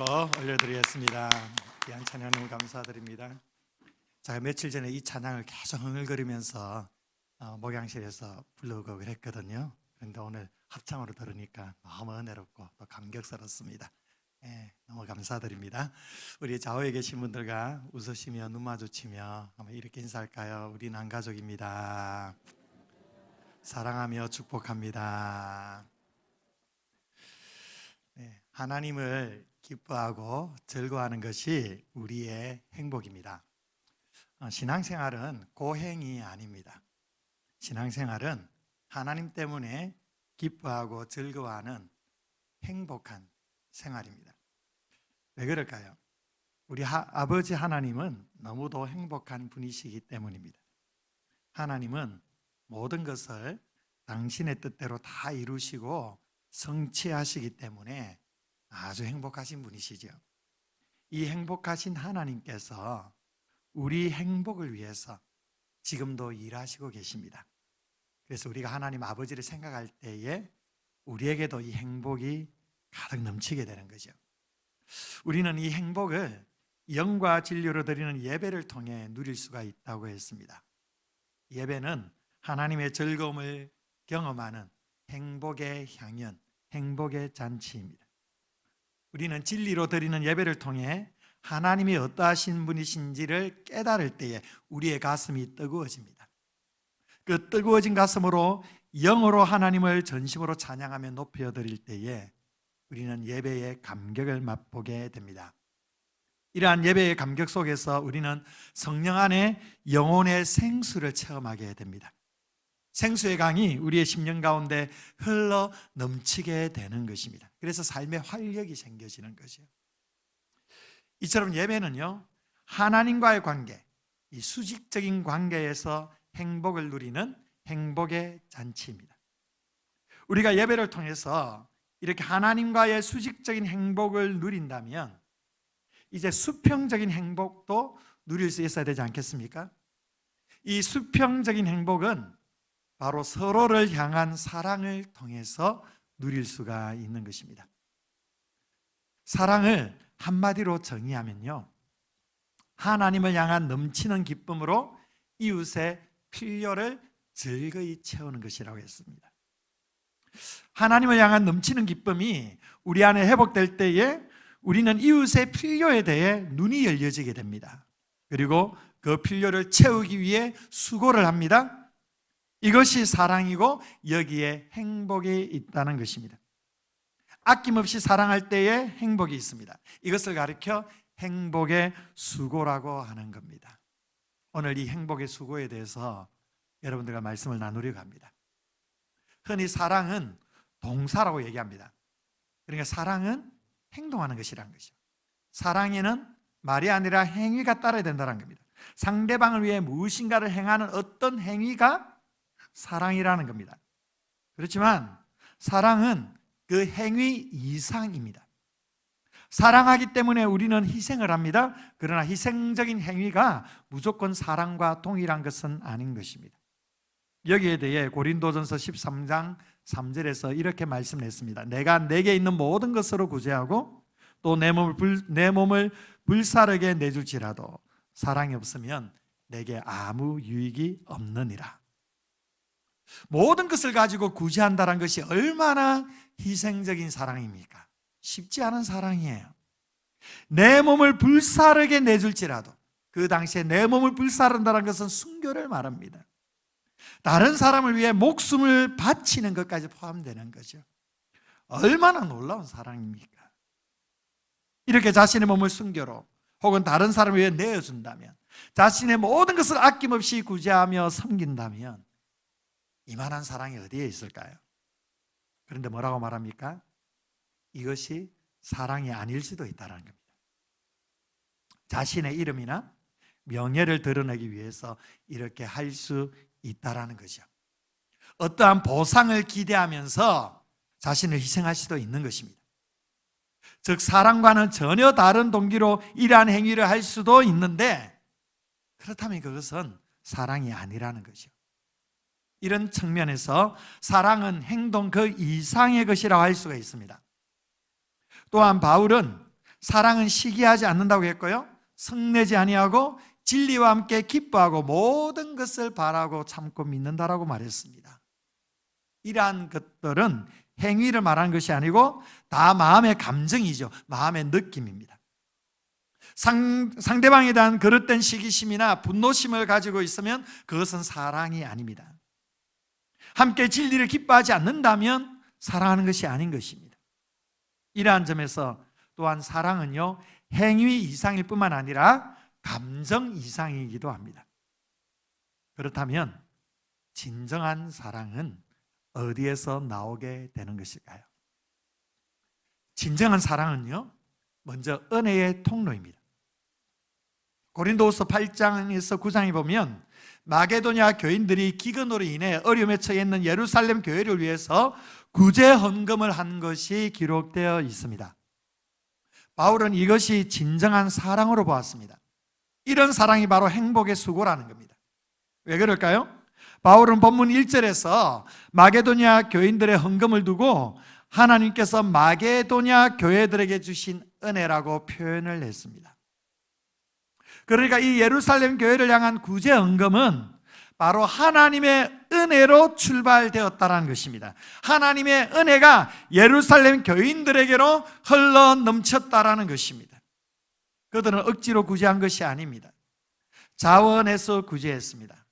올려드리겠습니다. 귀한 찬양 너무 감사드립니다. 제가 며칠 전에 이 찬양을 계속 흥얼거리면서 목양실에서 부르고 그랬거든요. 그런데 오늘 합창으로 들으니까 너무 은혜롭고 또 감격스럽습니다. 너무 감사드립니다. 우리 좌우에 계신 분들과 웃으시며 눈 마주치며 한번 이렇게 인사할까요? 우리는 한 가족입니다. 사랑하며 축복합니다. 하나님을 기뻐하고 즐거워하는 것이 우리의 행복입니다. 신앙생활은 고행이 아닙니다. 신앙생활은 하나님 때문에 기뻐하고 즐거워하는 행복한 생활입니다. 왜 그럴까요? 우리 아버지 하나님은 너무도 행복한 분이시기 때문입니다. 하나님은 모든 것을 당신의 뜻대로 다 이루시고 성취하시기 때문에 아주 행복하신 분이시죠. 이 행복하신 하나님께서 우리 행복을 위해서 지금도 일하시고 계십니다. 그래서 우리가 하나님 아버지를 생각할 때에 우리에게도 이 행복이 가득 넘치게 되는 거죠. 우리는 이 행복을 영과 진리로 드리는 예배를 통해 누릴 수가 있다고 했습니다. 예배는 하나님의 즐거움을 경험하는 행복의 향연, 행복의 잔치입니다. 우리는 진리로 드리는 예배를 통해 하나님이 어떠하신 분이신지를 깨달을 때에 우리의 가슴이 뜨거워집니다. 그 뜨거워진 가슴으로 영으로 하나님을 전심으로 찬양하며 높여드릴 때에 우리는 예배의 감격을 맛보게 됩니다. 이러한 예배의 감격 속에서 우리는 성령 안에 영혼의 생수를 체험하게 됩니다. 생수의 강이 우리의 심령 가운데 흘러 넘치게 되는 것입니다. 그래서 삶의 활력이 생겨지는 거죠. 이처럼 예배는요, 하나님과의 관계, 이 수직적인 관계에서 행복을 누리는 행복의 잔치입니다. 우리가 예배를 통해서 이렇게 하나님과의 수직적인 행복을 누린다면 이제 수평적인 행복도 누릴 수 있어야 되지 않겠습니까? 이 수평적인 행복은 바로 서로를 향한 사랑을 통해서 누릴 수가 있는 것입니다. 사랑을 한마디로 정의하면요, 하나님을 향한 넘치는 기쁨으로 이웃의 필요를 즐거이 채우는 것이라고 했습니다. 하나님을 향한 넘치는 기쁨이 우리 안에 회복될 때에 우리는 이웃의 필요에 대해 눈이 열려지게 됩니다. 그리고 그 필요를 채우기 위해 수고를 합니다. 이것이 사랑이고 여기에 행복이 있다는 것입니다. 아낌없이 사랑할 때에 행복이 있습니다. 이것을 가리켜 행복의 수고라고 하는 겁니다. 오늘 이 행복의 수고에 대해서 여러분들과 말씀을 나누려고 합니다. 흔히 사랑은 동사라고 얘기합니다. 그러니까 사랑은 행동하는 것이라는 것이죠. 사랑에는 말이 아니라 행위가 따라야 된다는 겁니다. 상대방을 위해 무엇인가를 행하는 어떤 행위가 사랑이라는 겁니다. 그렇지만 사랑은 그 행위 이상입니다. 사랑하기 때문에 우리는 희생을 합니다. 그러나 희생적인 행위가 무조건 사랑과 동일한 것은 아닌 것입니다. 여기에 대해 고린도전서 13장 3절에서 이렇게 말씀했습니다. 내가 내게 있는 모든 것으로 구제하고 또 내 몸을 불사르게 내줄지라도 사랑이 없으면 내게 아무 유익이 없느니라. 모든 것을 가지고 구제한다는 것이 얼마나 희생적인 사랑입니까? 쉽지 않은 사랑이에요. 내 몸을 불사르게 내줄지라도, 그 당시에 내 몸을 불사른다는 것은 순교를 말합니다. 다른 사람을 위해 목숨을 바치는 것까지 포함되는 거죠. 얼마나 놀라운 사랑입니까? 이렇게 자신의 몸을 순교로 혹은 다른 사람을 위해 내어준다면, 자신의 모든 것을 아낌없이 구제하며 섬긴다면 이만한 사랑이 어디에 있을까요? 그런데 뭐라고 말합니까? 이것이 사랑이 아닐 수도 있다는 겁니다. 자신의 이름이나 명예를 드러내기 위해서 이렇게 할 수 있다라는 거죠. 어떠한 보상을 기대하면서 자신을 희생할 수도 있는 것입니다. 즉 사랑과는 전혀 다른 동기로 이러한 행위를 할 수도 있는데, 그렇다면 그것은 사랑이 아니라는 거죠. 이런 측면에서 사랑은 행동 그 이상의 것이라고 할 수가 있습니다. 또한 바울은 사랑은 시기하지 않는다고 했고요, 성내지 아니하고 진리와 함께 기뻐하고 모든 것을 바라고 참고 믿는다라고 말했습니다. 이러한 것들은 행위를 말하는 것이 아니고 다 마음의 감정이죠. 마음의 느낌입니다. 상대방에 대한 그릇된 시기심이나 분노심을 가지고 있으면 그것은 사랑이 아닙니다. 함께 진리를 기뻐하지 않는다면 사랑하는 것이 아닌 것입니다. 이러한 점에서 또한 사랑은요, 행위 이상일 뿐만 아니라 감정 이상이기도 합니다. 그렇다면 진정한 사랑은 어디에서 나오게 되는 것일까요? 진정한 사랑은요, 먼저 은혜의 통로입니다. 고린도후서 8장에서 9장에 보면 마게도냐 교인들이 기근으로 인해 어려움에 처해 있는 예루살렘 교회를 위해서 구제 헌금을 한 것이 기록되어 있습니다. 바울은 이것이 진정한 사랑으로 보았습니다. 이런 사랑이 바로 행복의 수고라는 겁니다. 왜 그럴까요? 바울은 본문 1절에서 마게도냐 교인들의 헌금을 두고 하나님께서 마게도냐 교회들에게 주신 은혜라고 표현을 했습니다. 그러니까 이 예루살렘 교회를 향한 구제 헌금은 바로 하나님의 은혜로 출발되었다는 것입니다. 하나님의 은혜가 예루살렘 교인들에게로 흘러 넘쳤다라는 것입니다. 그들은 억지로 구제한 것이 아닙니다. 자원해서 구제했습니다.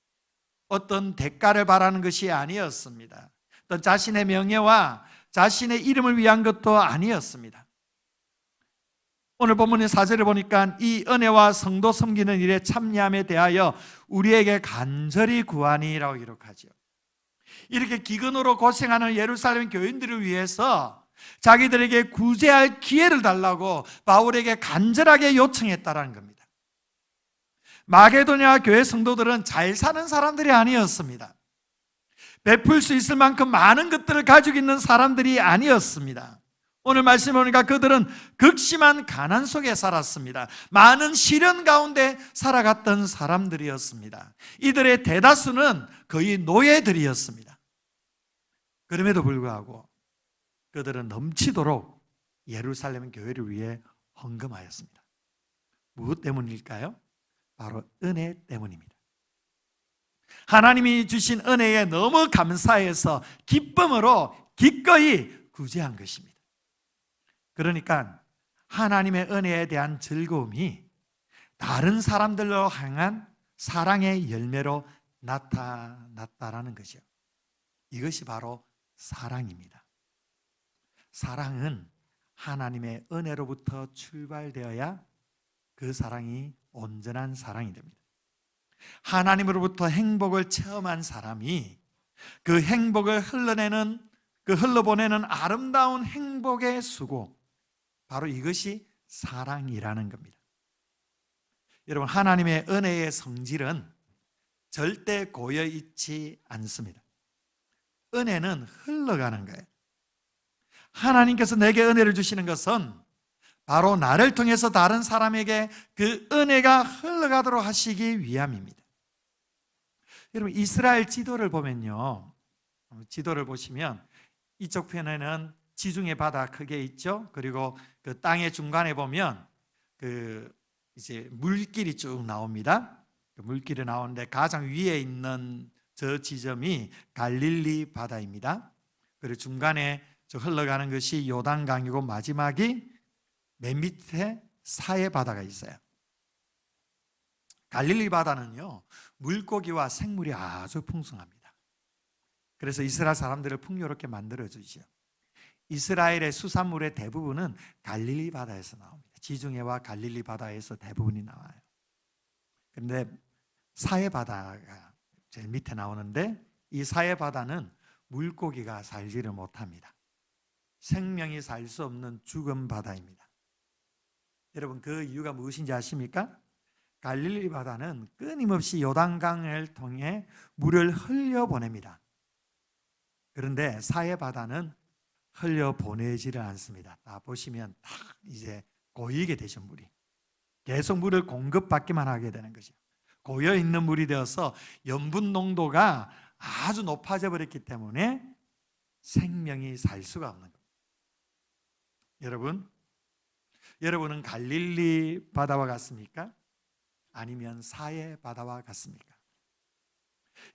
어떤 대가를 바라는 것이 아니었습니다. 또 자신의 명예와 자신의 이름을 위한 것도 아니었습니다. 오늘 본문의 4절을 보니까 이 은혜와 성도 섬기는 일에 참여함에 대하여 우리에게 간절히 구하니라고 기록하죠. 이렇게 기근으로 고생하는 예루살렘 교인들을 위해서 자기들에게 구제할 기회를 달라고 바울에게 간절하게 요청했다라는 겁니다. 마게도냐 교회 성도들은 잘 사는 사람들이 아니었습니다. 베풀 수 있을 만큼 많은 것들을 가지고 있는 사람들이 아니었습니다. 오늘 말씀 보니까 그들은 극심한 가난 속에 살았습니다. 많은 시련 가운데 살아갔던 사람들이었습니다. 이들의 대다수는 거의 노예들이었습니다. 그럼에도 불구하고 그들은 넘치도록 예루살렘 교회를 위해 헌금하였습니다. 무엇 때문일까요? 바로 은혜 때문입니다. 하나님이 주신 은혜에 너무 감사해서 기쁨으로 기꺼이 구제한 것입니다. 그러니까 하나님의 은혜에 대한 즐거움이 다른 사람들로 향한 사랑의 열매로 나타났다라는 것이요. 이것이 바로 사랑입니다. 사랑은 하나님의 은혜로부터 출발되어야 그 사랑이 온전한 사랑이 됩니다. 하나님으로부터 행복을 체험한 사람이 그 행복을 흘러보내는 아름다운 행복의 수고, 바로 이것이 사랑이라는 겁니다. 여러분, 하나님의 은혜의 성질은 절대 고여 있지 않습니다. 은혜는 흘러가는 거예요. 하나님께서 내게 은혜를 주시는 것은 바로 나를 통해서 다른 사람에게 그 은혜가 흘러가도록 하시기 위함입니다. 여러분, 이스라엘 지도를 보면요, 지도를 보시면 이쪽 편에는 지중해 바다 크게 있죠. 그리고 그 땅의 중간에 보면 이제 물길이 쭉 나옵니다. 그 물길이 나오는데 가장 위에 있는 저 지점이 갈릴리 바다입니다. 그리고 중간에 흘러가는 것이 요단강이고 마지막이 맨 밑에 사해 바다가 있어요. 갈릴리 바다는요, 물고기와 생물이 아주 풍성합니다. 그래서 이스라엘 사람들을 풍요롭게 만들어주죠. 이스라엘의 수산물의 대부분은 갈릴리 바다에서 나옵니다. 지중해와 갈릴리 바다에서 대부분이 나와요. 그런데 사해 바다가 제일 밑에 나오는데 이 사해 바다는 물고기가 살지를 못합니다. 생명이 살 수 없는 죽은 바다입니다. 여러분, 그 이유가 무엇인지 아십니까? 갈릴리 바다는 끊임없이 요단강을 통해 물을 흘려보냅니다. 그런데 사해 바다는 흘려보내지를 않습니다. 다 보시면 다 이제 고이게 되죠. 물이 계속 물을 공급받기만 하게 되는 거죠. 고여있는 물이 되어서 염분 농도가 아주 높아져 버렸기 때문에 생명이 살 수가 없는 겁니다. 여러분, 여러분은 갈릴리 바다와 같습니까? 아니면 사해 바다와 같습니까?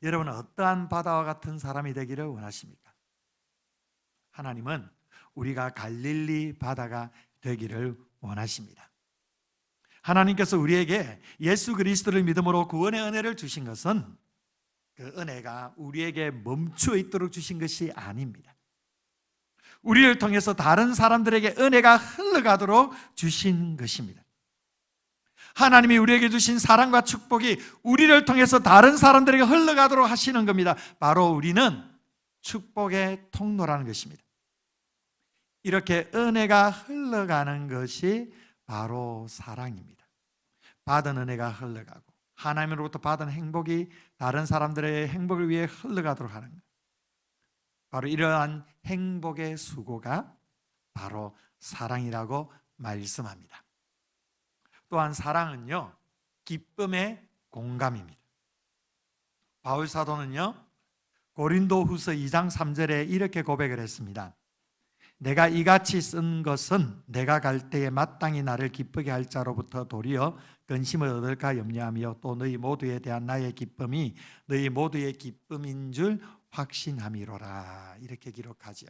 여러분은 어떠한 바다와 같은 사람이 되기를 원하십니까? 하나님은 우리가 갈릴리 바다가 되기를 원하십니다. 하나님께서 우리에게 예수 그리스도를 믿음으로 구원의 은혜를 주신 것은 그 은혜가 우리에게 멈추어 있도록 주신 것이 아닙니다. 우리를 통해서 다른 사람들에게 은혜가 흘러가도록 주신 것입니다. 하나님이 우리에게 주신 사랑과 축복이 우리를 통해서 다른 사람들에게 흘러가도록 하시는 겁니다. 바로 우리는 축복의 통로라는 것입니다. 이렇게 은혜가 흘러가는 것이 바로 사랑입니다. 받은 은혜가 흘러가고 하나님으로부터 받은 행복이 다른 사람들의 행복을 위해 흘러가도록 하는 것, 바로 이러한 행복의 수고가 바로 사랑이라고 말씀합니다. 또한 사랑은요, 기쁨의 공감입니다. 바울 사도는요, 고린도후서 2장 3절에 이렇게 고백을 했습니다. 내가 이같이 쓴 것은 내가 갈 때에 마땅히 나를 기쁘게 할 자로부터 도리어 근심을 얻을까 염려하며 또 너희 모두에 대한 나의 기쁨이 너희 모두의 기쁨인 줄 확신함이로라. 이렇게 기록하죠.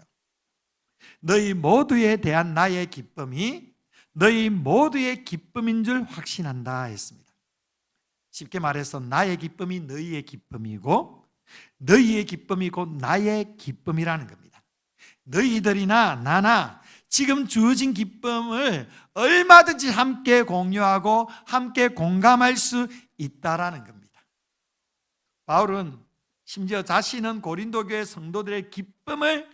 너희 모두에 대한 나의 기쁨이 너희 모두의 기쁨인 줄 확신한다 했습니다. 쉽게 말해서 나의 기쁨이 너희의 기쁨이고 너희의 기쁨이 곧 나의 기쁨이라는 겁니다. 너희들이나 나나 지금 주어진 기쁨을 얼마든지 함께 공유하고 함께 공감할 수 있다라는 겁니다. 바울은 심지어 자신은 고린도 교회 성도들의 기쁨을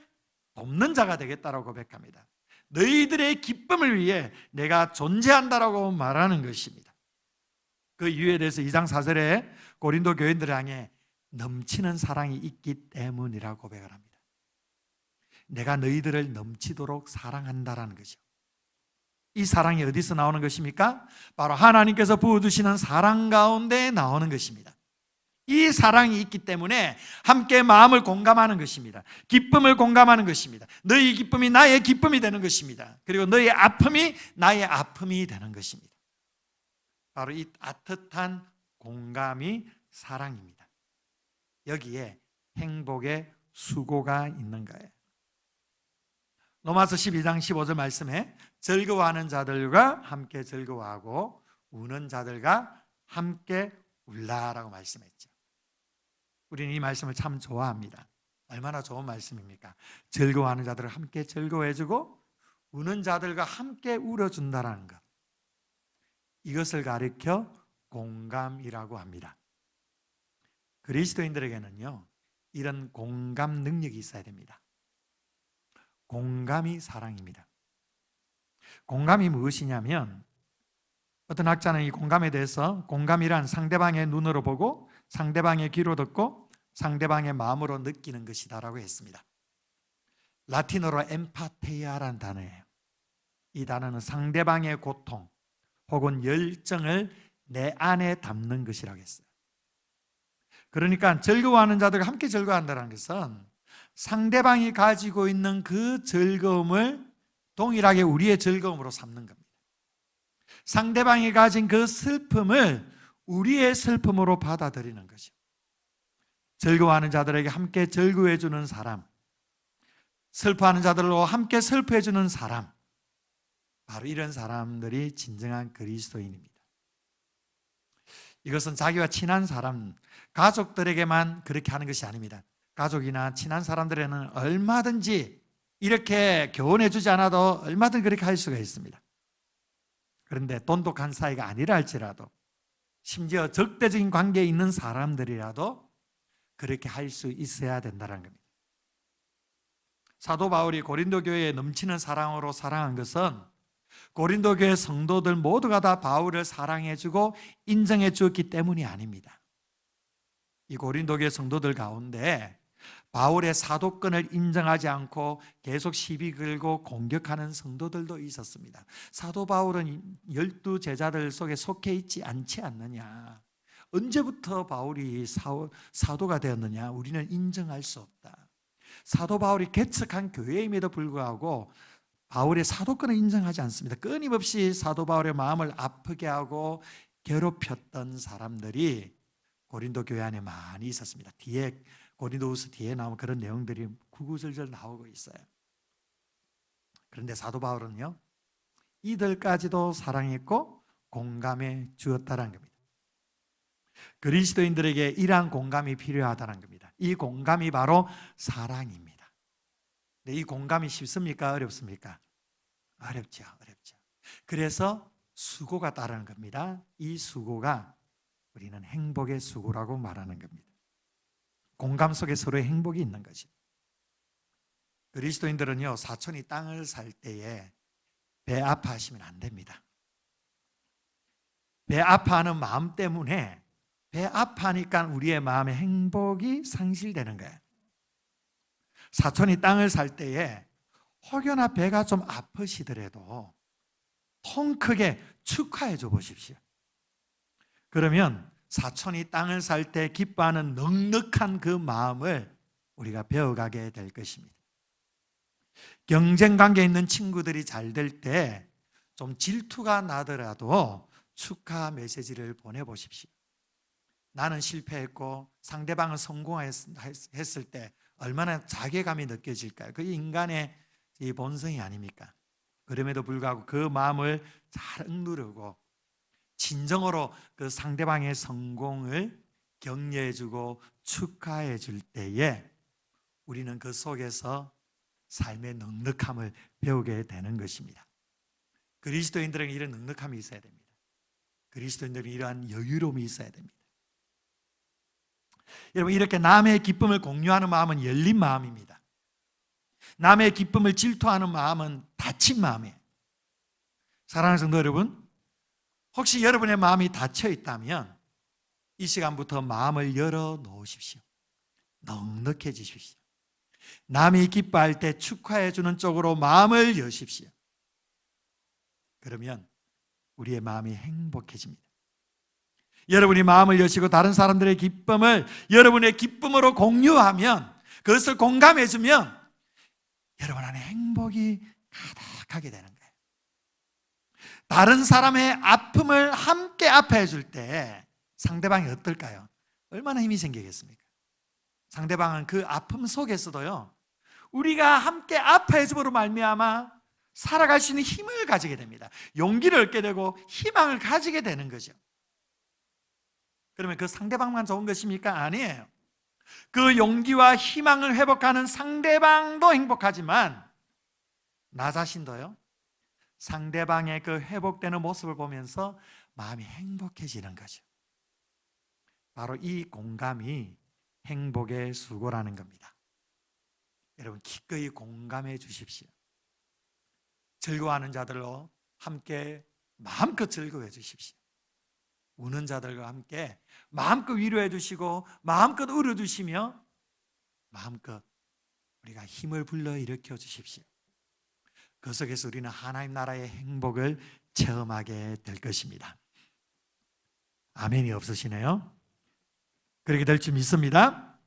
돕는 자가 되겠다라고 고백합니다. 너희들의 기쁨을 위해 내가 존재한다라고 말하는 것입니다. 그 이유에 대해서 2장 4절에 고린도 교인들을 향해 넘치는 사랑이 있기 때문이라고 고백을 합니다. 내가 너희들을 넘치도록 사랑한다라는 것이죠. 이 사랑이 어디서 나오는 것입니까? 바로 하나님께서 부어주시는 사랑 가운데 나오는 것입니다. 이 사랑이 있기 때문에 함께 마음을 공감하는 것입니다. 기쁨을 공감하는 것입니다. 너희 기쁨이 나의 기쁨이 되는 것입니다. 그리고 너희 아픔이 나의 아픔이 되는 것입니다. 바로 이 따뜻한 공감이 사랑입니다. 여기에 행복의 수고가 있는 거예요. 로마서 12장 15절 말씀에 즐거워하는 자들과 함께 즐거워하고 우는 자들과 함께 울라라고 말씀했죠. 우리는 이 말씀을 참 좋아합니다. 얼마나 좋은 말씀입니까? 즐거워하는 자들을 함께 즐거워해주고 우는 자들과 함께 울어준다는 것, 이것을 가리켜 공감이라고 합니다. 그리스도인들에게는요, 이런 공감 능력이 있어야 됩니다. 공감이 사랑입니다. 공감이 무엇이냐면, 어떤 학자는 이 공감에 대해서 공감이란 상대방의 눈으로 보고 상대방의 귀로 듣고 상대방의 마음으로 느끼는 것이다라고 했습니다. 라틴어로 엠파테이아라는 단어예요. 이 단어는 상대방의 고통 혹은 열정을 내 안에 담는 것이라고 했어요. 그러니까 즐거워하는 자들과 함께 즐거워한다는 것은 상대방이 가지고 있는 그 즐거움을 동일하게 우리의 즐거움으로 삼는 겁니다. 상대방이 가진 그 슬픔을 우리의 슬픔으로 받아들이는 것이죠. 즐거워하는 자들에게 함께 즐거워해 주는 사람, 슬퍼하는 자들로 함께 슬퍼해 주는 사람, 바로 이런 사람들이 진정한 그리스도인입니다. 이것은 자기와 친한 사람, 가족들에게만 그렇게 하는 것이 아닙니다. 가족이나 친한 사람들에게는 얼마든지 이렇게 교훈해 주지 않아도 얼마든지 그렇게 할 수가 있습니다. 그런데 돈독한 사이가 아니라 할지라도, 심지어 적대적인 관계에 있는 사람들이라도 그렇게 할 수 있어야 된다는 겁니다. 사도 바울이 고린도 교회에 넘치는 사랑으로 사랑한 것은 고린도 교회 성도들 모두가 다 바울을 사랑해주고 인정해 주었기 때문이 아닙니다. 이 고린도 교회 성도들 가운데 바울의 사도권을 인정하지 않고 계속 시비 걸고 공격하는 성도들도 있었습니다. 사도 바울은 12 제자들 속에 속해 있지 않지 않느냐, 언제부터 바울이 사도가 되었느냐, 우리는 인정할 수 없다. 사도 바울이 개척한 교회임에도 불구하고 바울의 사도권을 인정하지 않습니다. 끊임없이 사도 바울의 마음을 아프게 하고 괴롭혔던 사람들이 고린도 교회 안에 많이 있었습니다. 뒤에 고린도후서 뒤에 나오면 그런 내용들이 구구절절 나오고 있어요. 그런데 사도 바울은요, 이들까지도 사랑했고 공감해 주었다는 겁니다. 그리스도인들에게 이러한 공감이 필요하다는 겁니다. 이 공감이 바로 사랑입니다. 근데 이 공감이 쉽습니까? 어렵습니까? 어렵죠. 그래서 수고가 따르는 겁니다. 이 수고가 우리는 행복의 수고라고 말하는 겁니다. 공감 속에 서로의 행복이 있는 거죠. 그리스도인들은요, 사촌이 땅을 살 때에 배 아파하시면 안 됩니다. 배 아파하는 마음 때문에 배 아파하니까 우리의 마음의 행복이 상실되는 거예요. 사촌이 땅을 살 때에 혹여나 배가 좀 아프시더라도 통 크게 축하해 줘 보십시오. 그러면 사촌이 땅을 살 때 기뻐하는 넉넉한 그 마음을 우리가 배워가게 될 것입니다. 경쟁 관계에 있는 친구들이 잘 될 때 좀 질투가 나더라도 축하 메시지를 보내보십시오. 나는 실패했고 상대방은 성공했을 때 얼마나 자괴감이 느껴질까요? 그 인간의 이 본성이 아닙니까? 그럼에도 불구하고 그 마음을 잘 억누르고 진정으로 그 상대방의 성공을 격려해주고 축하해줄 때에 우리는 그 속에서 삶의 넉넉함을 배우게 되는 것입니다. 그리스도인들에게 이런 넉넉함이 있어야 됩니다. 그리스도인들은 이러한 여유로움이 있어야 됩니다. 여러분, 이렇게 남의 기쁨을 공유하는 마음은 열린 마음입니다. 남의 기쁨을 질투하는 마음은 닫힌 마음이에요. 사랑하는 성도 여러분, 혹시 여러분의 마음이 닫혀 있다면 이 시간부터 마음을 열어 놓으십시오. 넉넉해지십시오. 남이 기뻐할 때 축하해 주는 쪽으로 마음을 여십시오. 그러면 우리의 마음이 행복해집니다. 여러분이 마음을 여시고 다른 사람들의 기쁨을 여러분의 기쁨으로 공유하면, 그것을 공감해 주면 여러분 안에 행복이 가득하게 되는 거예요. 다른 사람의 아픔을 함께 아파해 줄 때 상대방이 어떨까요? 얼마나 힘이 생기겠습니까? 상대방은 그 아픔 속에서도요, 우리가 함께 아파해 줌으로 말미암아 살아갈 수 있는 힘을 가지게 됩니다. 용기를 얻게 되고 희망을 가지게 되는 거죠. 그러면 그 상대방만 좋은 것입니까? 아니에요. 그 용기와 희망을 회복하는 상대방도 행복하지만 나 자신도요, 상대방의 그 회복되는 모습을 보면서 마음이 행복해지는 거죠. 바로 이 공감이 행복의 수고라는 겁니다. 여러분, 기꺼이 공감해 주십시오. 즐거워하는 자들로 함께 마음껏 즐거워해 주십시오. 우는 자들과 함께 마음껏 위로해 주시고 마음껏 울어 주시며 마음껏 우리가 힘을 불러일으켜 주십시오. 그 속에서 우리는 하나님 나라의 행복을 체험하게 될 것입니다. 아멘이 없으시네요. 그렇게 될 줄 믿습니다.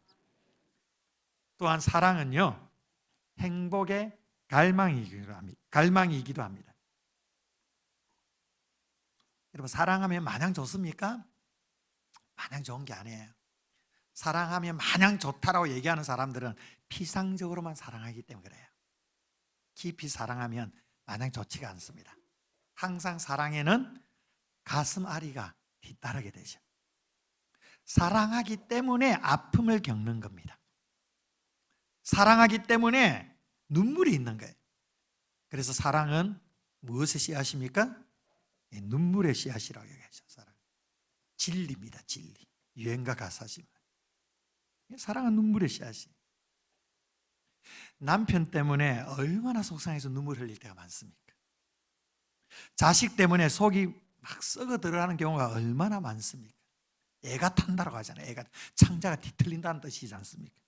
또한 사랑은요, 행복의 갈망이기도 합니다. 여러분, 사랑하면 마냥 좋습니까? 마냥 좋은 게 아니에요. 사랑하면 마냥 좋다라고 얘기하는 사람들은 피상적으로만 사랑하기 때문에 그래요. 깊이 사랑하면 마냥 좋지가 않습니다. 항상 사랑에는 가슴 아리가 뒤따르게 되죠. 사랑하기 때문에 아픔을 겪는 겁니다. 사랑하기 때문에 눈물이 있는 거예요. 그래서 사랑은 무엇의 씨앗입니까? 눈물의 씨앗이라고 얘기하죠. 사랑. 진리입니다. 진리. 유행가 가사지만 사랑은 눈물의 씨앗이에요. 남편 때문에 얼마나 속상해서 눈물 흘릴 때가 많습니까? 자식 때문에 속이 막 썩어 들어가는 경우가 얼마나 많습니까? 애가 탄다라고 하잖아요. 애가 창자가 뒤틀린다는 뜻이지 않습니까?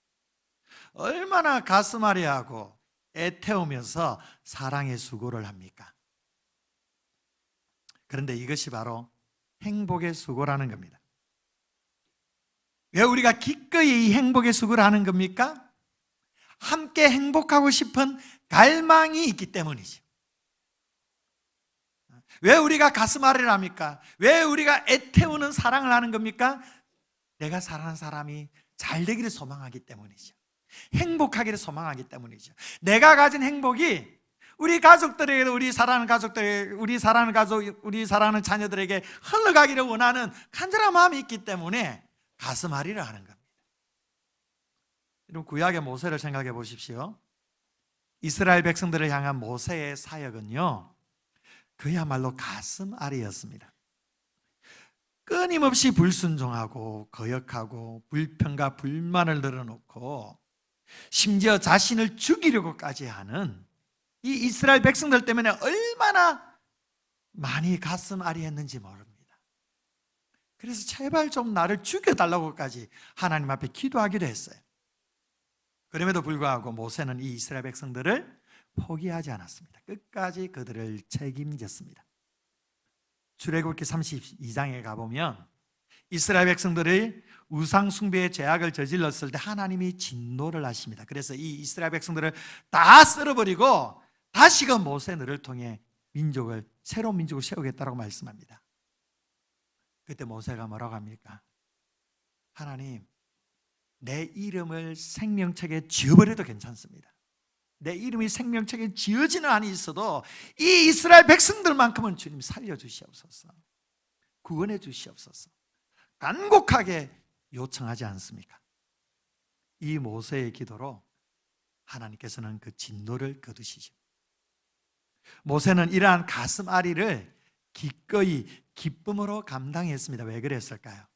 얼마나 가슴 아리하고 애태우면서 사랑의 수고를 합니까? 그런데 이것이 바로 행복의 수고라는 겁니다. 왜 우리가 기꺼이 이 행복의 수고를 하는 겁니까? 함께 행복하고 싶은 갈망이 있기 때문이죠. 왜 우리가 가슴앓이를 합니까? 왜 우리가 애태우는 사랑을 하는 겁니까? 내가 사랑하는 사람이 잘 되기를 소망하기 때문이죠. 행복하기를 소망하기 때문이죠. 내가 가진 행복이 우리 가족들에게, 우리 사랑하는 가족들에게, 우리 사랑하는 가족, 우리 사랑하는 자녀들에게 흘러가기를 원하는 간절한 마음이 있기 때문에 가슴앓이를 하는 겁니다. 여러분, 구약의 모세를 생각해 보십시오. 이스라엘 백성들을 향한 모세의 사역은요, 그야말로 가슴앓이였습니다. 끊임없이 불순종하고 거역하고 불평과 불만을 늘어놓고 심지어 자신을 죽이려고까지 하는 이 이스라엘 백성들 때문에 얼마나 많이 가슴앓이했는지 모릅니다. 그래서 제발 좀 나를 죽여달라고까지 하나님 앞에 기도하기도 했어요. 그럼에도 불구하고 모세는 이 이스라엘 백성들을 포기하지 않았습니다. 끝까지 그들을 책임졌습니다. 출애굽기 32장에 가보면 이스라엘 백성들이 우상 숭배의 죄악을 저질렀을 때 하나님이 진노를 하십니다. 그래서 이 이스라엘 백성들을 다 쓸어버리고 다시금 모세 너를 통해 새로운 민족을 세우겠다고 말씀합니다. 그때 모세가 뭐라고 합니까? 하나님, 내 이름을 생명책에 지어버려도 괜찮습니다. 내 이름이 생명책에 지어지는 한이 있어도 이 이스라엘 백성들만큼은 주님 살려주시옵소서, 구원해 주시옵소서, 간곡하게 요청하지 않습니까? 이 모세의 기도로 하나님께서는 그 진노를 거두시죠. 모세는 이러한 가슴앓이를 기꺼이 기쁨으로 감당했습니다. 왜 그랬을까요?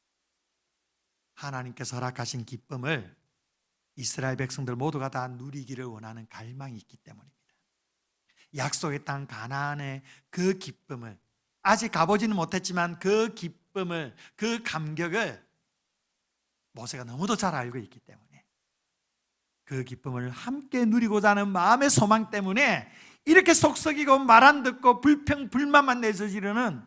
하나님께서 허락하신 기쁨을 이스라엘 백성들 모두가 다 누리기를 원하는 갈망이 있기 때문입니다. 약속의 땅 가나안의 그 기쁨을, 아직 가보지는 못했지만 그 기쁨을, 그 감격을 모세가 너무도 잘 알고 있기 때문에 그 기쁨을 함께 누리고자 하는 마음의 소망 때문에 이렇게 속썩이고 말 안 듣고 불평 불만만 내저지르는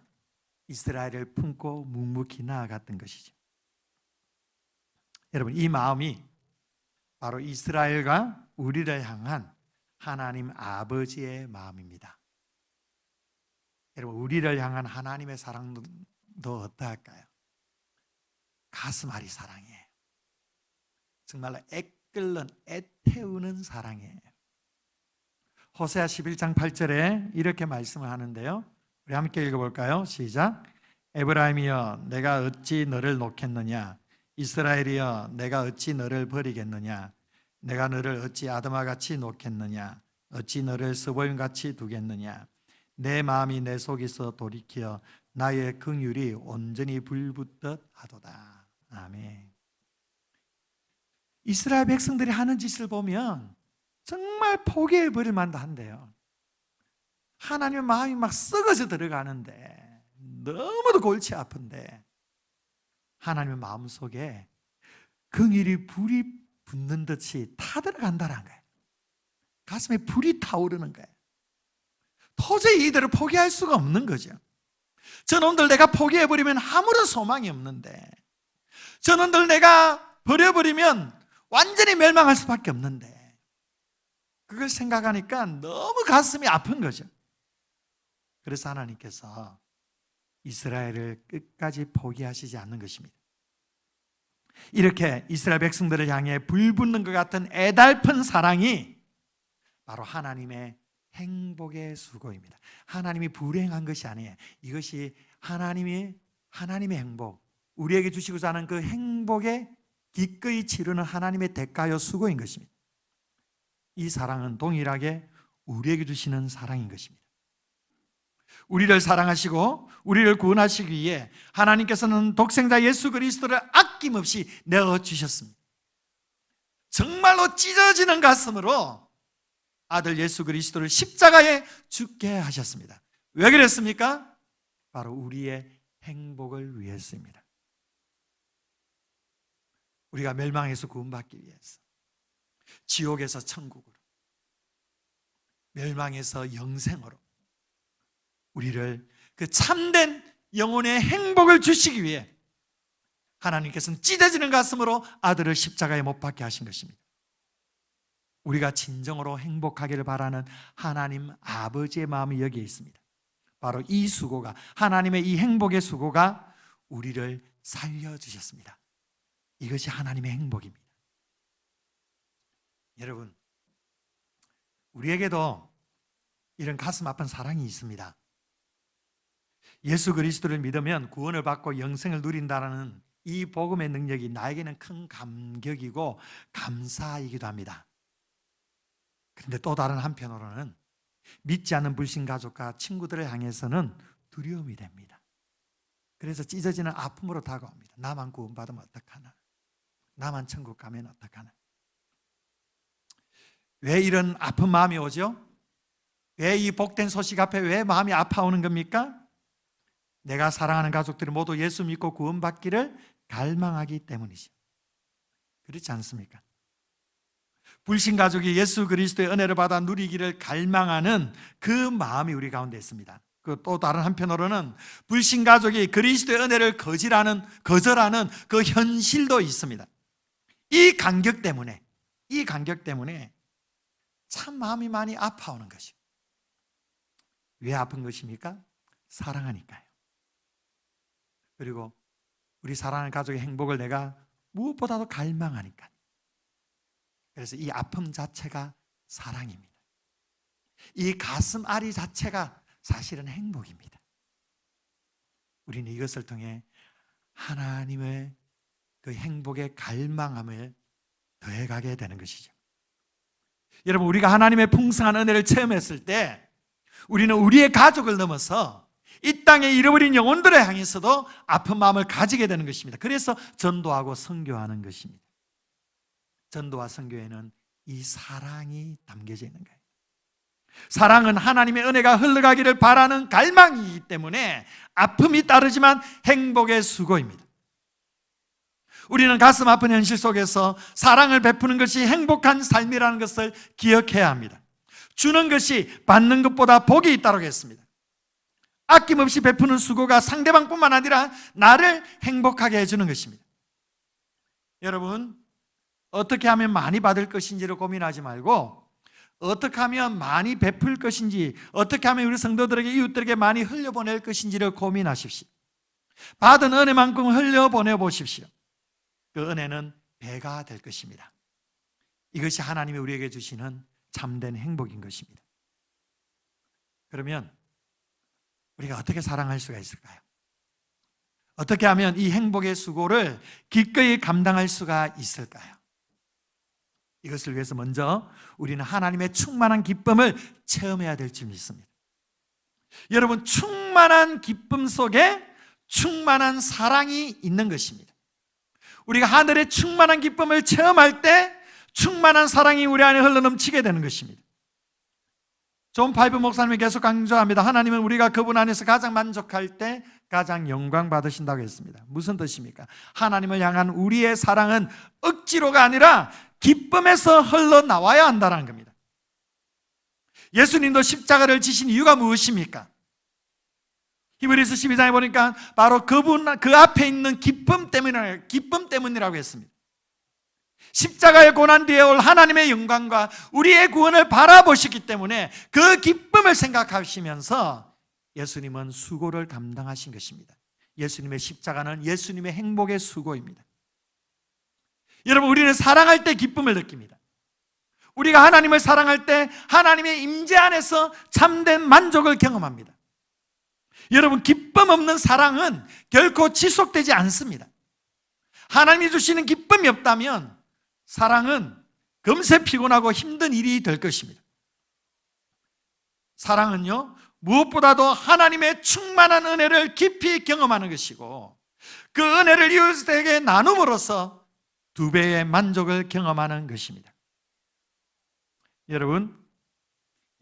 이스라엘을 품고 묵묵히 나아갔던 것이죠. 여러분, 이 마음이 바로 이스라엘과 우리를 향한 하나님 아버지의 마음입니다. 여러분, 우리를 향한 하나님의 사랑도 어떠할까요? 가슴앓이 사랑이에요. 정말로 애끓는, 애태우는 사랑이에요. 호세아 11장 8절에 이렇게 말씀을 하는데요, 우리 함께 읽어볼까요? 시작. 에브라임이여, 내가 어찌 너를 놓겠느냐? 이스라엘이여, 내가 어찌 너를 버리겠느냐? 내가 너를 어찌 아드마같이 놓겠느냐? 어찌 너를 스보임같이 두겠느냐? 내 마음이 내 속에서 돌이켜 나의 긍휼이 온전히 불붙듯 하도다. 아멘. 이스라엘 백성들이 하는 짓을 보면 정말 포기해버릴 만도 한데요, 하나님의 마음이 막 썩어져 들어가는데, 너무도 골치 아픈데 하나님의 마음속에 긍휼이 불이 붙는 듯이 타들어간다는 거예요. 가슴에 불이 타오르는 거예요. 도저히 이들을 포기할 수가 없는 거죠. 저놈들 내가 포기해버리면 아무런 소망이 없는데, 저놈들 내가 버려버리면 완전히 멸망할 수밖에 없는데, 그걸 생각하니까 너무 가슴이 아픈 거죠. 그래서 하나님께서 이스라엘을 끝까지 포기하시지 않는 것입니다. 이렇게 이스라엘 백성들을 향해 불붙는 것 같은 애달픈 사랑이 바로 하나님의 행복의 수고입니다. 하나님이 불행한 것이 아니에요. 이것이 하나님의 행복, 우리에게 주시고자 하는 그 행복에 기꺼이 치르는 하나님의 대가요 수고인 것입니다. 이 사랑은 동일하게 우리에게 주시는 사랑인 것입니다. 우리를 사랑하시고 우리를 구원하시기 위해 하나님께서는 독생자 예수 그리스도를 아낌없이 내어주셨습니다. 정말로 찢어지는 가슴으로 아들 예수 그리스도를 십자가에 죽게 하셨습니다. 왜 그랬습니까? 바로 우리의 행복을 위해서입니다. 우리가 멸망에서 구원받기 위해서, 지옥에서 천국으로, 멸망에서 영생으로 우리를 그 참된 영혼의 행복을 주시기 위해 하나님께서는 찢어지는 가슴으로 아들을 십자가에 못 박게 하신 것입니다. 우리가 진정으로 행복하기를 바라는 하나님 아버지의 마음이 여기에 있습니다. 바로 이 수고가, 하나님의 이 행복의 수고가 우리를 살려주셨습니다. 이것이 하나님의 행복입니다. 여러분, 우리에게도 이런 가슴 아픈 사랑이 있습니다. 예수 그리스도를 믿으면 구원을 받고 영생을 누린다는 이 복음의 능력이 나에게는 큰 감격이고 감사이기도 합니다. 그런데 또 다른 한편으로는 믿지 않는 불신 가족과 친구들을 향해서는 두려움이 됩니다. 그래서 찢어지는 아픔으로 다가옵니다. 나만 구원받으면 어떡하나? 나만 천국 가면 어떡하나? 왜 이런 아픈 마음이 오죠? 왜 이 복된 소식 앞에 왜 마음이 아파오는 겁니까? 내가 사랑하는 가족들이 모두 예수 믿고 구원받기를 갈망하기 때문이죠. 그렇지 않습니까? 불신 가족이 예수 그리스도의 은혜를 받아 누리기를 갈망하는 그 마음이 우리 가운데 있습니다. 그 또 다른 한편으로는 불신 가족이 그리스도의 은혜를 거절하는 그 현실도 있습니다. 이 간격 때문에 참 마음이 많이 아파오는 것이요. 왜 아픈 것입니까? 사랑하니까요. 그리고 우리 사랑하는 가족의 행복을 내가 무엇보다도 갈망하니까. 그래서 이 아픔 자체가 사랑입니다. 이 가슴 앓이 자체가 사실은 행복입니다. 우리는 이것을 통해 하나님의 그 행복의 갈망함을 더해가게 되는 것이죠. 여러분, 우리가 하나님의 풍성한 은혜를 체험했을 때 우리는 우리의 가족을 넘어서 이 땅에 잃어버린 영혼들을 향해서도 아픈 마음을 가지게 되는 것입니다. 그래서 전도하고 선교하는 것입니다. 전도와 선교에는 이 사랑이 담겨져 있는 거예요. 사랑은 하나님의 은혜가 흘러가기를 바라는 갈망이기 때문에 아픔이 따르지만 행복의 수고입니다. 우리는 가슴 아픈 현실 속에서 사랑을 베푸는 것이 행복한 삶이라는 것을 기억해야 합니다. 주는 것이 받는 것보다 복이 있다고 했습니다. 아낌없이 베푸는 수고가 상대방뿐만 아니라 나를 행복하게 해주는 것입니다. 여러분, 어떻게 하면 많이 받을 것인지를 고민하지 말고 어떻게 하면 많이 베풀 것인지, 어떻게 하면 우리 성도들에게, 이웃들에게 많이 흘려보낼 것인지를 고민하십시오. 받은 은혜만큼 흘려보내 보십시오. 그 은혜는 배가 될 것입니다. 이것이 하나님이 우리에게 주시는 참된 행복인 것입니다. 그러면 우리가 어떻게 사랑할 수가 있을까요? 어떻게 하면 이 행복의 수고를 기꺼이 감당할 수가 있을까요? 이것을 위해서 먼저 우리는 하나님의 충만한 기쁨을 체험해야 될 줄 믿습니다. 여러분, 충만한 기쁨 속에 충만한 사랑이 있는 것입니다. 우리가 하늘의 충만한 기쁨을 체험할 때 충만한 사랑이 우리 안에 흘러넘치게 되는 것입니다. 존 파이브 목사님이 계속 강조합니다. 하나님은 우리가 그분 안에서 가장 만족할 때 가장 영광 받으신다고 했습니다. 무슨 뜻입니까? 하나님을 향한 우리의 사랑은 억지로가 아니라 기쁨에서 흘러나와야 한다는 겁니다. 예수님도 십자가를 지신 이유가 무엇입니까? 히브리서 12장에 보니까 바로 그 앞에 있는 기쁨 때문이라고 했습니다. 십자가의 고난 뒤에 올 하나님의 영광과 우리의 구원을 바라보셨기 때문에 그 기쁨을 생각하시면서 예수님은 수고를 감당하신 것입니다. 예수님의 십자가는 예수님의 행복의 수고입니다. 여러분, 우리는 사랑할 때 기쁨을 느낍니다. 우리가 하나님을 사랑할 때 하나님의 임재 안에서 참된 만족을 경험합니다. 여러분, 기쁨 없는 사랑은 결코 지속되지 않습니다. 하나님이 주시는 기쁨이 없다면 사랑은 금세 피곤하고 힘든 일이 될 것입니다. 사랑은요, 무엇보다도 하나님의 충만한 은혜를 깊이 경험하는 것이고 그 은혜를 이웃에게 나눔으로써 2배의 만족을 경험하는 것입니다. 여러분,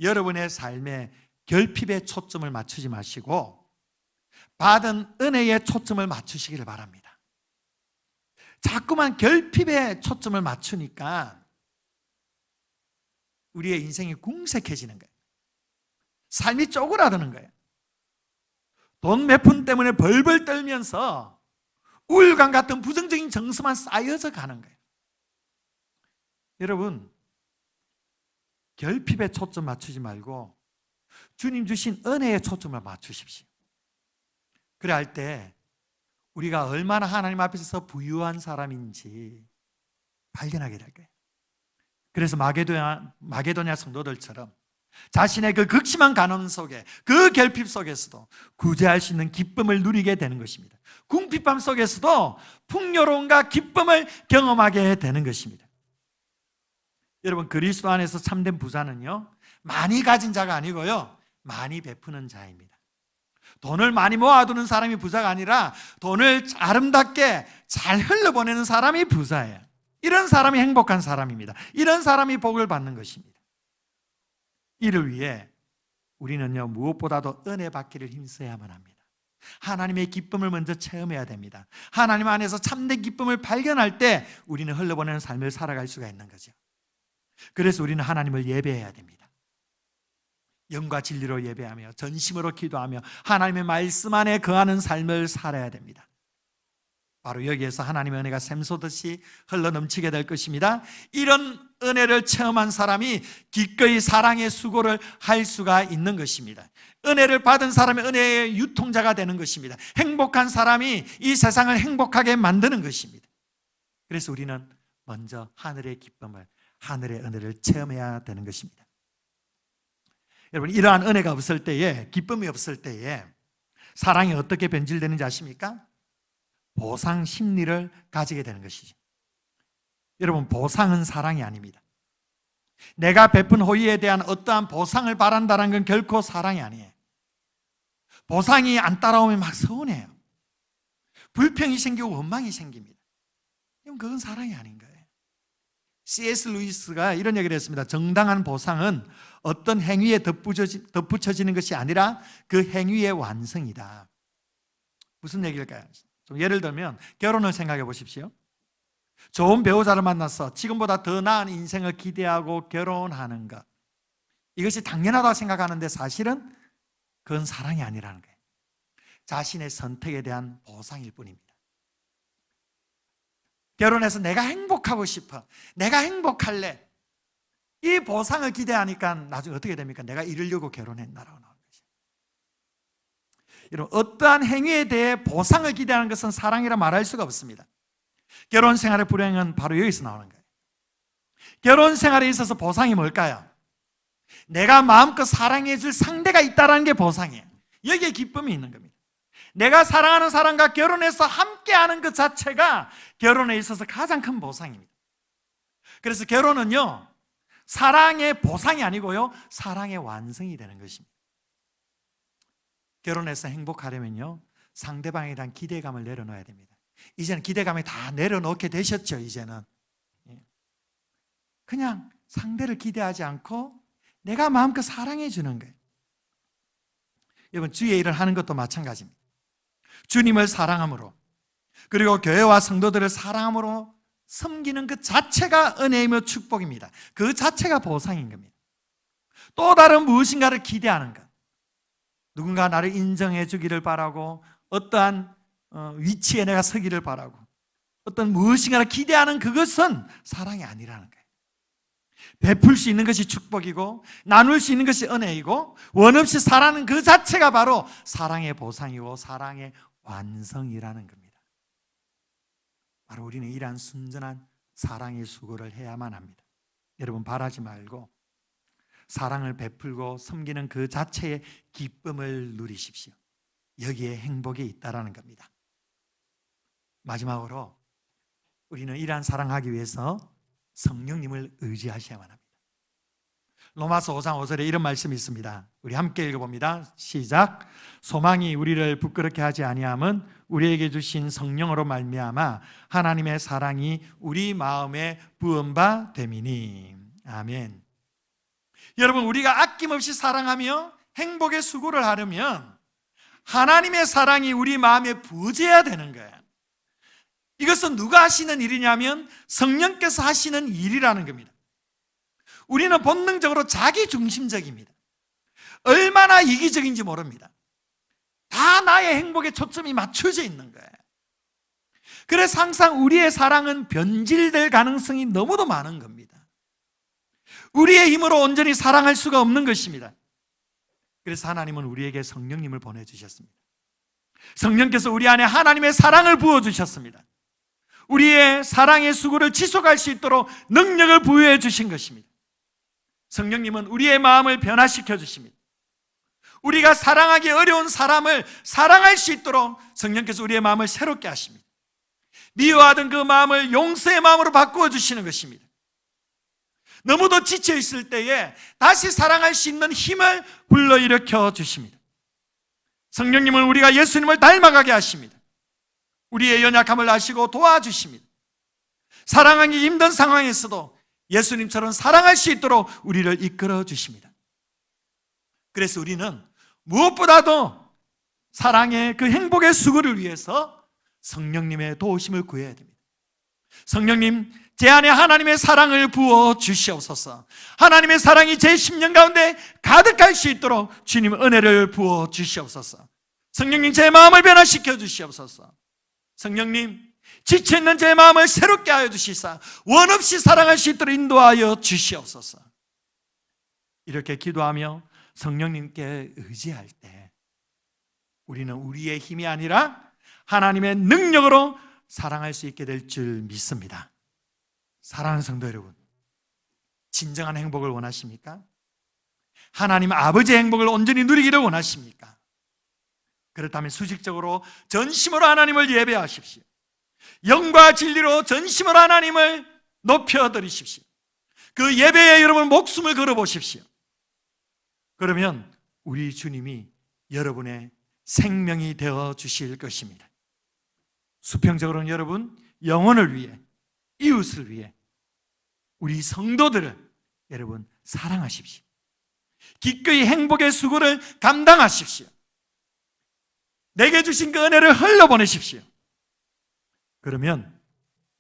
여러분의 삶에 결핍에 초점을 맞추지 마시고 받은 은혜에 초점을 맞추시기를 바랍니다. 자꾸만 결핍에 초점을 맞추니까 우리의 인생이 궁색해지는 거예요. 삶이 쪼그라드는 거예요. 돈 몇 푼 때문에 벌벌 떨면서 우울감 같은 부정적인 정서만 쌓여져 가는 거예요. 여러분, 결핍에 초점 맞추지 말고 주님 주신 은혜에 초점을 맞추십시오. 그래 할 때 우리가 얼마나 하나님 앞에서 부유한 사람인지 발견하게 될 거예요. 그래서 마게도냐 성도들처럼 자신의 그 극심한 가난 속에, 그 결핍 속에서도 구제할 수 있는 기쁨을 누리게 되는 것입니다. 궁핍함 속에서도 풍요로움과 기쁨을 경험하게 되는 것입니다. 여러분, 그리스도 안에서 참된 부자는요, 많이 가진 자가 아니고요, 많이 베푸는 자입니다. 돈을 많이 모아두는 사람이 부자가 아니라 돈을 아름답게 잘 흘려보내는 사람이 부자예요. 이런 사람이 행복한 사람입니다. 이런 사람이 복을 받는 것입니다. 이를 위해 우리는요, 무엇보다도 은혜 받기를 힘써야만 합니다. 하나님의 기쁨을 먼저 체험해야 됩니다. 하나님 안에서 참된 기쁨을 발견할 때 우리는 흘러보내는 삶을 살아갈 수가 있는 거죠. 그래서 우리는 하나님을 예배해야 됩니다. 영과 진리로 예배하며 전심으로 기도하며 하나님의 말씀 안에 거하는 삶을 살아야 됩니다. 바로 여기에서 하나님의 은혜가 샘솟듯이 흘러넘치게 될 것입니다. 이런 은혜를 체험한 사람이 기꺼이 사랑의 수고를 할 수가 있는 것입니다. 은혜를 받은 사람이 은혜의 유통자가 되는 것입니다. 행복한 사람이 이 세상을 행복하게 만드는 것입니다. 그래서 우리는 먼저 하늘의 기쁨을, 하늘의 은혜를 체험해야 되는 것입니다. 여러분, 이러한 은혜가 없을 때에, 기쁨이 없을 때에 사랑이 어떻게 변질되는지 아십니까? 보상 심리를 가지게 되는 것이죠. 여러분, 보상은 사랑이 아닙니다. 내가 베푼 호의에 대한 어떠한 보상을 바란다는 건 결코 사랑이 아니에요. 보상이 안 따라오면 막 서운해요. 불평이 생기고 원망이 생깁니다. 그건 사랑이 아닌 거예요. C.S. 루이스가 이런 얘기를 했습니다. 정당한 보상은 어떤 행위에 덧붙여지는 것이 아니라 그 행위의 완성이다. 무슨 얘기일까요? 좀 예를 들면 결혼을 생각해 보십시오. 좋은 배우자를 만나서 지금보다 더 나은 인생을 기대하고 결혼하는 것, 이것이 당연하다고 생각하는데 사실은 그건 사랑이 아니라는 거예요. 자신의 선택에 대한 보상일 뿐입니다. 결혼해서 내가 행복하고 싶어, 내가 행복할래, 이 보상을 기대하니까 나중에 어떻게 됩니까? 내가 이루려고 결혼했나라고 나오는 거죠. 여러분, 어떠한 행위에 대해 보상을 기대하는 것은 사랑이라 말할 수가 없습니다. 결혼 생활의 불행은 바로 여기서 나오는 거예요. 결혼 생활에 있어서 보상이 뭘까요? 내가 마음껏 사랑해 줄 상대가 있다는 게 보상이에요. 여기에 기쁨이 있는 겁니다. 내가 사랑하는 사람과 결혼해서 함께하는 것 자체가 결혼에 있어서 가장 큰 보상입니다. 그래서 결혼은요, 사랑의 보상이 아니고요, 사랑의 완성이 되는 것입니다. 결혼해서 행복하려면요, 상대방에 대한 기대감을 내려놓아야 됩니다. 이제는 기대감이 다 내려놓게 되셨죠. 이제는 그냥 상대를 기대하지 않고 내가 마음껏 사랑해 주는 거예요. 여러분, 주의 일을 하는 것도 마찬가지입니다. 주님을 사랑함으로, 그리고 교회와 성도들을 사랑함으로 섬기는 그 자체가 은혜이며 축복입니다. 그 자체가 보상인 겁니다. 또 다른 무엇인가를 기대하는 것, 누군가 나를 인정해 주기를 바라고, 어떠한 위치에 내가 서기를 바라고, 어떤 무엇인가를 기대하는 그것은 사랑이 아니라는 거예요. 베풀 수 있는 것이 축복이고 나눌 수 있는 것이 은혜이고 원없이 사랑하는 그 자체가 바로 사랑의 보상이고 사랑의 완성이라는 겁니다. 바로 우리는 이러한 순전한 사랑의 수고를 해야만 합니다. 여러분, 바라지 말고 사랑을 베풀고 섬기는 그 자체의 기쁨을 누리십시오. 여기에 행복이 있다라는 겁니다. 마지막으로 우리는 이러한 사랑하기 위해서 성령님을 의지하셔야만 합니다. 로마서 5장 5절에 이런 말씀이 있습니다. 우리 함께 읽어봅니다. 시작. 소망이 우리를 부끄럽게 하지 아니함은 우리에게 주신 성령으로 말미암아 하나님의 사랑이 우리 마음에 부은 바 됨이니. 아멘. 여러분, 우리가 아낌없이 사랑하며 행복의 수고를 하려면 하나님의 사랑이 우리 마음에 부어져야 되는 거예요. 이것은 누가 하시는 일이냐면 성령께서 하시는 일이라는 겁니다. 우리는 본능적으로 자기중심적입니다. 얼마나 이기적인지 모릅니다. 다 나의 행복에 초점이 맞춰져 있는 거예요. 그래서 항상 우리의 사랑은 변질될 가능성이 너무도 많은 겁니다. 우리의 힘으로 온전히 사랑할 수가 없는 것입니다. 그래서 하나님은 우리에게 성령님을 보내주셨습니다. 성령께서 우리 안에 하나님의 사랑을 부어주셨습니다. 우리의 사랑의 수고를 지속할 수 있도록 능력을 부여해 주신 것입니다. 성령님은 우리의 마음을 변화시켜 주십니다. 우리가 사랑하기 어려운 사람을 사랑할 수 있도록 성령께서 우리의 마음을 새롭게 하십니다. 미워하던 그 마음을 용서의 마음으로 바꾸어 주시는 것입니다. 너무도 지쳐 있을 때에 다시 사랑할 수 있는 힘을 불러일으켜 주십니다. 성령님은 우리가 예수님을 닮아가게 하십니다. 우리의 연약함을 아시고 도와주십니다. 사랑하기 힘든 상황에서도 예수님처럼 사랑할 수 있도록 우리를 이끌어 주십니다. 그래서 우리는 무엇보다도 사랑의 그 행복의 수고를 위해서 성령님의 도우심을 구해야 됩니다. 성령님, 제 안에 하나님의 사랑을 부어 주시옵소서. 하나님의 사랑이 제 심령 가운데 가득할 수 있도록 주님 은혜를 부어 주시옵소서. 성령님, 제 마음을 변화시켜 주시옵소서. 성령님, 지쳐있는 제 마음을 새롭게 하여 주시사 원없이 사랑할 수 있도록 인도하여 주시옵소서. 이렇게 기도하며 성령님께 의지할 때 우리는 우리의 힘이 아니라 하나님의 능력으로 사랑할 수 있게 될 줄 믿습니다. 사랑하는 성도 여러분, 진정한 행복을 원하십니까? 하나님 아버지의 행복을 온전히 누리기를 원하십니까? 그렇다면 수직적으로 전심으로 하나님을 예배하십시오. 영과 진리로 전심으로 하나님을 높여드리십시오. 그 예배에 여러분 목숨을 걸어보십시오. 그러면 우리 주님이 여러분의 생명이 되어 주실 것입니다. 수평적으로는 여러분 영혼을 위해, 이웃을 위해, 우리 성도들을 여러분 사랑하십시오. 기꺼이 행복의 수고를 감당하십시오. 내게 주신 그 은혜를 흘려보내십시오. 그러면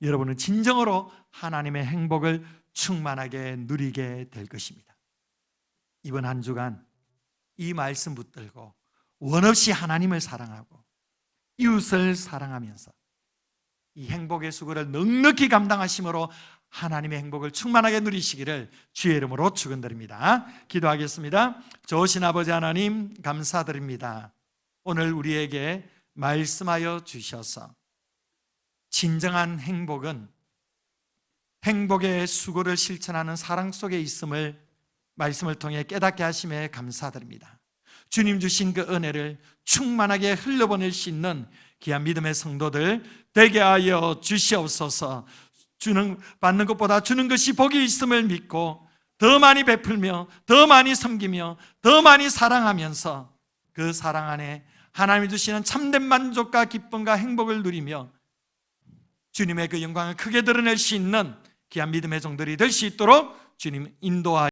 여러분은 진정으로 하나님의 행복을 충만하게 누리게 될 것입니다. 이번 한 주간 이 말씀 붙들고 원없이 하나님을 사랑하고 이웃을 사랑하면서 이 행복의 수고를 넉넉히 감당하심으로 하나님의 행복을 충만하게 누리시기를 주의 이름으로 축원드립니다. 기도하겠습니다. 좋으신 아버지 하나님, 감사드립니다. 오늘 우리에게 말씀하여 주셔서 진정한 행복은 행복의 수고를 실천하는 사랑 속에 있음을 말씀을 통해 깨닫게 하심에 감사드립니다. 주님 주신 그 은혜를 충만하게 흘려보낼 수 있는 귀한 믿음의 성도들 되게 하여 주시옵소서. 받는 것보다 주는 것이 복이 있음을 믿고 더 많이 베풀며 더 많이 섬기며 더 많이 사랑하면서 그 사랑 안에 하나님이 주시는 참된 만족과 기쁨과 행복을 누리며 주님의 그 영광을 크게 드러낼 수 있는 귀한 믿음의 종들이 될 수 있도록 주님 인도하여